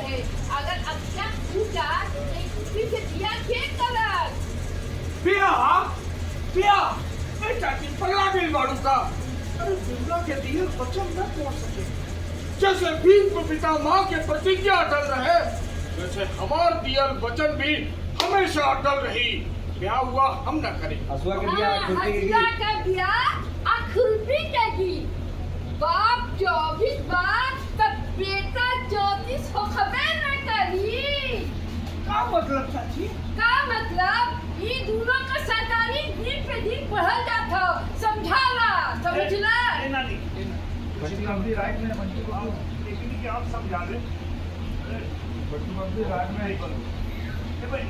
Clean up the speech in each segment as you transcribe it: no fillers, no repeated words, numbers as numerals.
रहे अगर अच्छा पूजा फिर से दिया के करत पिया पिया ए चाची पगला गई बाड़ू का। अरे बिमला के दिए वचन न तोड़ सके। जैसे भीम को पिता माँ के प्रतिज्ञा अटल रहे वैसे हमार दियल वचन भी हमेशा अटल रही। ब्याह हुआ हम न करें। हसुआ के दिया खुरपी के हसुआ का दिया आ खुरपी के बाप 24 बार तब बेटा 34 हो खबर न करी। का मतलब चाची? का मतलब ये दोनों का सरकारी दिन पे दिन बढ़ल जाता समझाला समझला। नानी अपनी राइट में बंटी को लेकिन कि आप समझा दे बंटी अपनी राइट में ही करो। ए भाई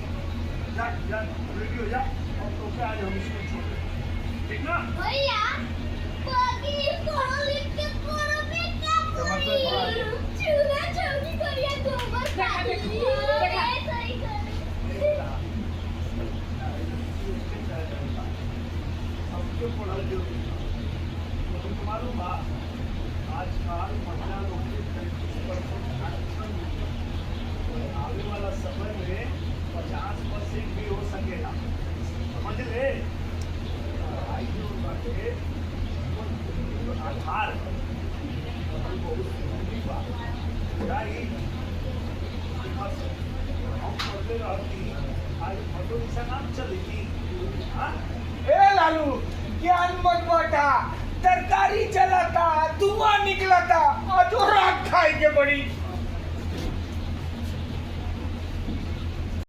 जा जा रेडी हो जा और तो क्या आज हम इसको छोड़ ठीक ना भैया बाकी पढ़ो लिख के पढ़ो बेटा पूरी चूल्हा चौकी करिया गोबर खाली सही कर सबके पढ़ा जो तो मालूम बा आजकल महिला लोग आने वाला समय में 50% भी हो सकेगा समझ ले। आधार बहुत जरूरी बा हम पढ़ले रहती आज फोटो दिशा नाम चलेगी। हाँ ए लालू ज्ञान मत बांटा। तरकारी चलाता धुआं निकलता और जो रात खाए के बड़ी